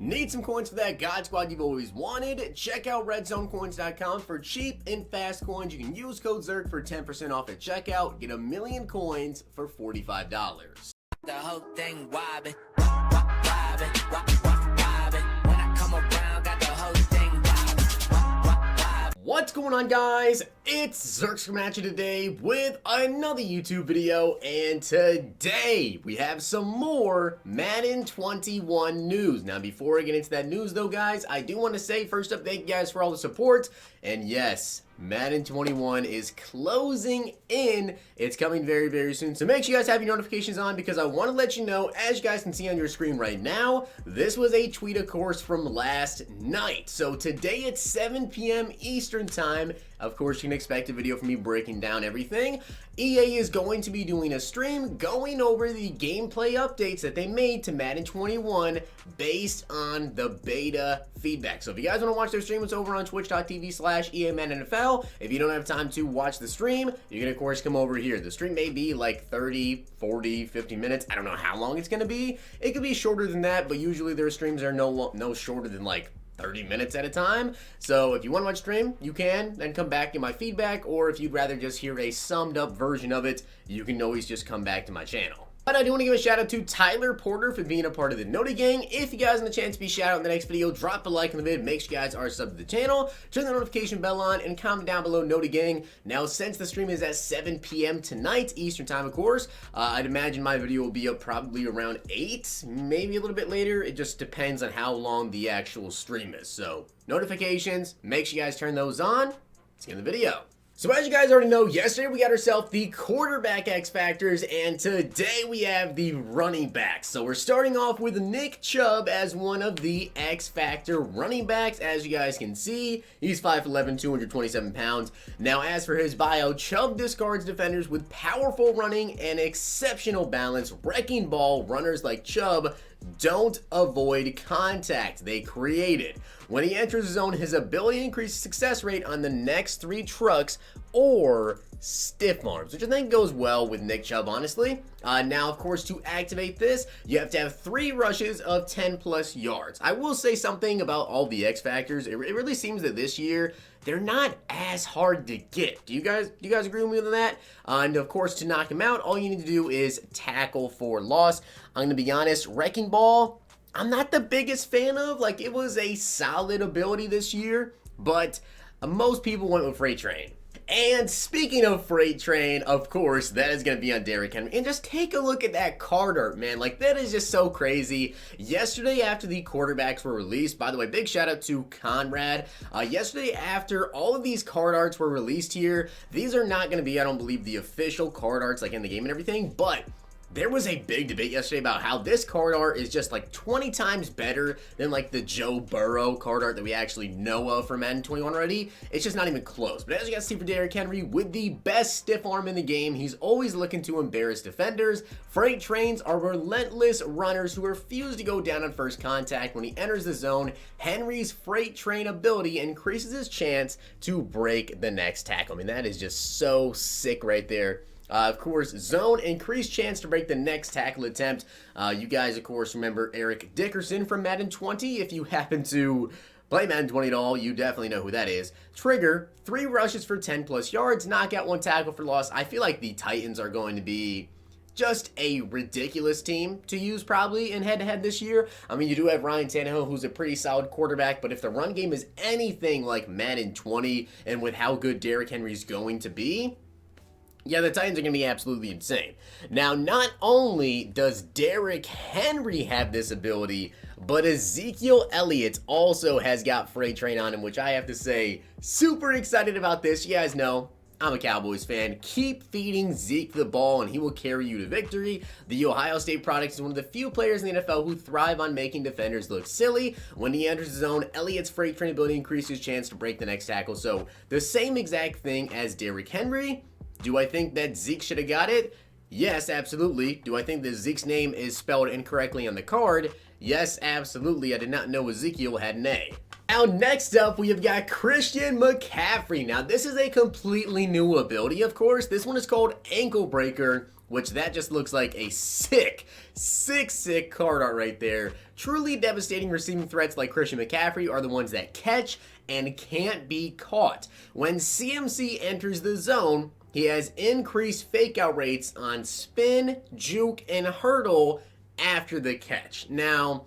Need some coins for that God Squad you've always wanted? Check out redzonecoins.com for cheap and fast coins. You can use code ZERK for 10% off at checkout. Get 1,000,000 coins for $45. The whole thing wobbin', wobbin', wobbin'. When I come around, got the whole thing wobbin'. What's going on, guys? It's Zirksee coming at you today with another YouTube video, and today we have some more Madden 21 news. Now, before I get into that news though, guys, I do want to say first up, thank you guys for all the support, and yes, Madden 21 is closing in. It's coming very, very soon. So make sure you guys have your notifications on because I want to let you know, as you guys can see on your screen right now, this was a tweet, of course, from last night. So today at 7 p.m. Eastern time, of course, you can expect a video from me breaking down everything. EA is going to be doing a stream going over the gameplay updates that they made to Madden 21 based on the beta feedback. So if you guys want to watch their stream, it's over on twitch.tv/EAMaddenNFL. If you don't have time to watch the stream, you can of course come over here. The stream may be like 30, 40, 50 minutes. I don't know how long it's going to be. It could be shorter than that, but usually their streams are no shorter than like 30 minutes at a time. So if you want to watch stream, you can, then come back to my feedback, or if you'd rather just hear a summed up version of it, you can always just come back to my channel. But I do want to give a shout out to Tyler Porter for being a part of the Noti Gang. If you guys want a chance to be shout out in the next video, drop a like on the vid, make sure you guys are subbed to the channel, turn the notification bell on, and comment down below Noti Gang. Now, since the stream is at 7 p.m. tonight, Eastern time, of course, I'd imagine my video will be up probably around 8, maybe a little bit later. It just depends on how long the actual stream is. So, notifications, make sure you guys turn those on. Let's get in the video. So as you guys already know, yesterday we got ourselves the quarterback X Factors, and today we have the running backs. So we're starting off with Nick Chubb as one of the X Factor running backs. As you guys can see, he's 5'11", 227 pounds. Now as for his bio, Chubb discards defenders with powerful running and exceptional balance. Wrecking ball runners like Chubb don't avoid contact, they create it. When he enters the zone, his ability increases success rate on the next 3 trucks or stiff arms, which I think goes well with Nick Chubb, honestly. Now, of course, to activate this, you have to have 3 rushes of 10 plus yards. I will say something about all the X Factors. It really seems that this year, they're not as hard to get. Do you guys agree with me on that? And of course, to knock him out, all you need to do is tackle for loss. I'm gonna be honest, Wrecking Ball, I'm not the biggest fan of. Like, it was a solid ability this year, but most people went with Freight Train. And speaking of Freight Train, of course, that is going to be on Derrick Henry. And just take a look at that card art, man. Like, that is just so crazy. Yesterday, after the quarterbacks were released, by the way, big shout out to Conrad. Yesterday, after all of these card arts were released here, these are not going to be, I don't believe, the official card arts, like in the game and everything, but there was a big debate yesterday about how this card art is just like 20 times better than like the Joe Burrow card art that we actually know of for Madden 21 already. It's just not even close. But as you guys see for Derrick Henry, with the best stiff arm in the game, he's always looking to embarrass defenders. Freight Trains are relentless runners who refuse to go down on first contact. When he enters the zone, Henry's Freight Train ability increases his chance to break the next tackle. I mean, that is just so sick right there. Of course, zone, increased chance to break the next tackle attempt. You guys, of course, remember Eric Dickerson from Madden 20. If you happen to play Madden 20 at all, you definitely know who that is. Trigger, 3 rushes for 10 plus yards, knockout, 1 tackle for loss. I feel like the Titans are going to be just a ridiculous team to use probably in head-to-head this year. I mean, you do have Ryan Tannehill, who's a pretty solid quarterback, but if the run game is anything like Madden 20 and with how good Derrick Henry's going to be, yeah, the Titans are going to be absolutely insane. Now, not only does Derrick Henry have this ability, but Ezekiel Elliott also has got Freight Train on him, which I have to say, super excited about this. You guys know, I'm a Cowboys fan. Keep feeding Zeke the ball and he will carry you to victory. The Ohio State product is one of the few players in the NFL who thrive on making defenders look silly. When he enters the zone, Elliott's Freight Train ability increases his chance to break the next tackle. So, the same exact thing as Derrick Henry. Do I think that Zeke should have got it? Yes, absolutely. Do I think that Zeke's name is spelled incorrectly on the card? Yes, absolutely. I did not know Ezekiel had an A. Now, next up, we have got Christian McCaffrey. Now, this is a completely new ability, of course. This one is called Ankle Breaker. which that just looks like a sick card art right there. Truly devastating receiving threats like Christian McCaffrey are the ones that catch and can't be caught. When CMC enters the zone, he has increased fake out rates on spin, juke, and hurdle after the catch. Now,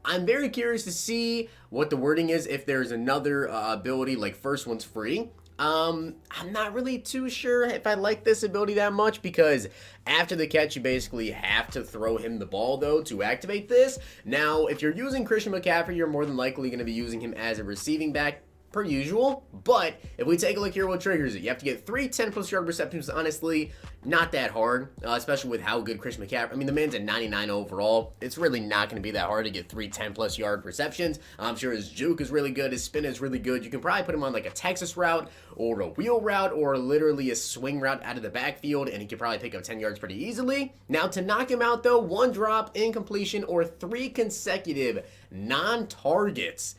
I'm very curious to see what the wording is if there's another ability like first one's free. I'm not really too sure if I like this ability that much, because after the catch you basically have to throw him the ball though to activate this. Now, if you're using Christian McCaffrey, you're more than likely going to be using him as a receiving back per usual, but if we take a look here what triggers it, you have to get 3 10+ yard receptions. Honestly, not that hard, especially with how good Christian McCaffrey, I mean, the man's at 99 overall. It's really not going to be that hard to get 3 10+ yard receptions. I'm sure his juke is really good, his spin is really good. You can probably put him on like a Texas route or a wheel route or literally a swing route out of the backfield, and he could probably pick up 10 yards pretty easily. Now, to knock him out though, 1 drop, incompletion, or 3 consecutive non-targets,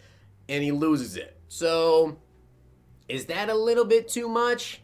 and he loses it. So, is that a little bit too much?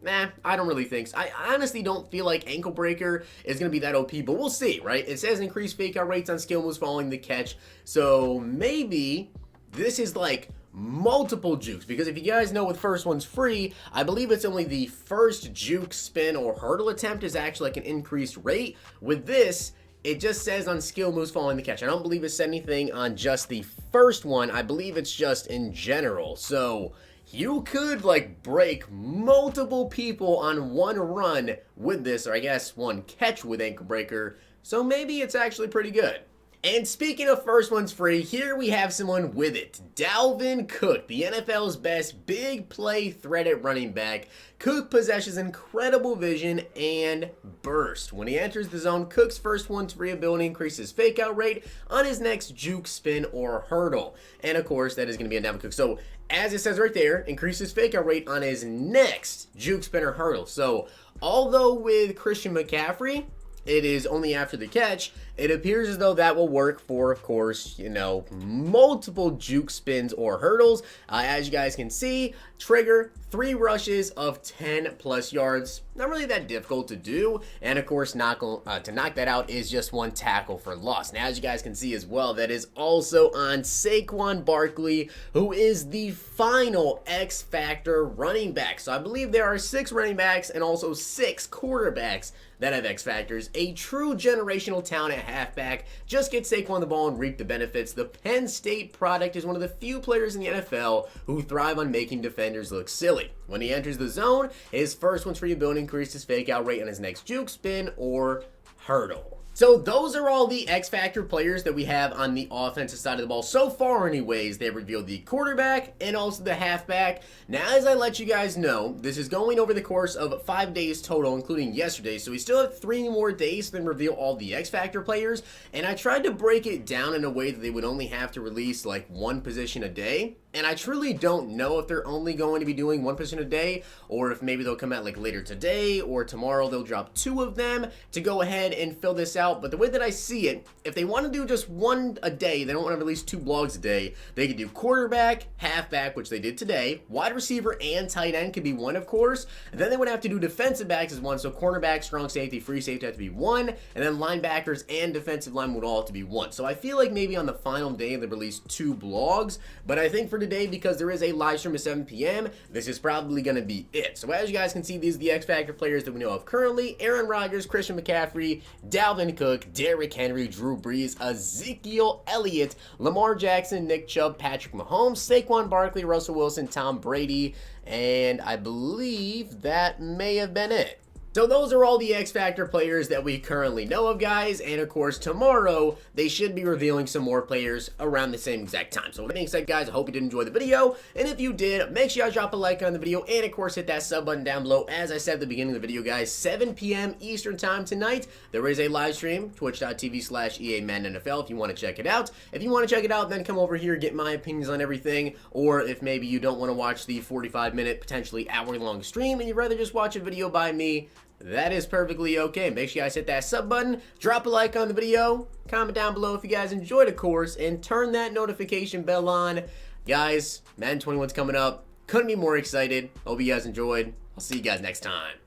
Nah, I don't really think so. I honestly don't feel like Ankle Breaker is going to be that OP, but we'll see, right? It says increased fake out rates on skill moves following the catch, so maybe this is like multiple jukes, because if you guys know with first one's free, I believe it's only the first juke, spin, or hurdle attempt is actually like an increased rate. With this, it just says on skill moves following the catch. I don't believe it said anything on just the first one. I believe it's just in general. So you could like break multiple people on one run with this, or I guess one catch with Ankle Breaker. So maybe it's actually pretty good. And speaking of first one's free, here we have someone with it. Dalvin Cook, the NFL's best big play threat at running back. Cook possesses incredible vision and burst. When he enters the zone, Cook's first one's free ability increases fake out rate on his next juke, spin, or hurdle. And of course, that is going to be a Dalvin Cook. So as it says right there, increases fake out rate on his next juke, spin, or hurdle. So although with Christian McCaffrey, it is only after the catch, it appears as though that will work for, of course, you know, multiple juke, spins, or hurdles. As you guys can see, trigger 3 rushes of 10+ yards. Not really that difficult to do. And of course, to knock that out is just 1 tackle for loss. Now, as you guys can see as well, that is also on SAQUON Barkley, who is the final X Factor running back. So I believe there are 6 running backs and also 6 quarterbacks that have X Factors. A true generational talent at halfback. Just get Saquon the ball and reap the benefits. The Penn State product is one of the few players in the NFL who thrive on making defenders look silly. When he enters the zone, his first one's free ability increases his fake out rate on his next juke, spin, or hurdle. So those are all the X Factor players that we have on the offensive side of the ball. So far anyways, they've revealed the quarterback and also the halfback. Now, as I let you guys know, this is going over the course of 5 days total, including yesterday. So we still have 3 more days to then reveal all the X Factor players. And I tried to break it down in a way that they would only have to release like 1 position a day. And I truly don't know if they're only going to be doing 1 position a day, or if maybe they'll come out like later today or tomorrow they'll drop 2 of them to go ahead and fill this out. But the way that I see it, if they want to do just 1 a day, they don't want to release 2 blogs a day, they could do quarterback, halfback, which they did today, wide receiver and tight end could be 1, of course, and then they would have to do defensive backs as 1, so cornerback, strong safety, free safety have to be 1, and then linebackers and defensive line would all have to be 1. So I feel like maybe on the final day they release 2 blogs, but I think for today, because there is a live stream at 7 p.m., this is probably going to be it. So as you guys can see, these are the X Factor players that we know of currently: Aaron Rodgers, Christian McCaffrey, Dalvin Cook, Derrick Henry, Drew Brees, Ezekiel Elliott, Lamar Jackson, Nick Chubb, Patrick Mahomes, Saquon Barkley, Russell Wilson, Tom Brady, and I believe that may have been it. So those are all the X Factor players that we currently know of, guys, and of course tomorrow they should be revealing some more players around the same exact time. So with that being said, guys, I hope you did enjoy the video, and if you did, make sure you drop a like on the video, and of course hit that sub button down below. As I said at the beginning of the video, guys, 7 p.m. Eastern time tonight, there is a live stream, twitch.tv/EA Madden NFL, if you want to check it out. If you want to check it out, then come over here, get my opinions on everything, or if maybe you don't want to watch the 45-minute, potentially hour-long stream, and you'd rather just watch a video by me, that is perfectly okay. Make sure you guys hit that sub button, drop a like on the video, comment down below if you guys enjoyed, of course, and turn that notification bell on. Guys, Madden 21's coming up. Couldn't be more excited. Hope you guys enjoyed. I'll see you guys next time.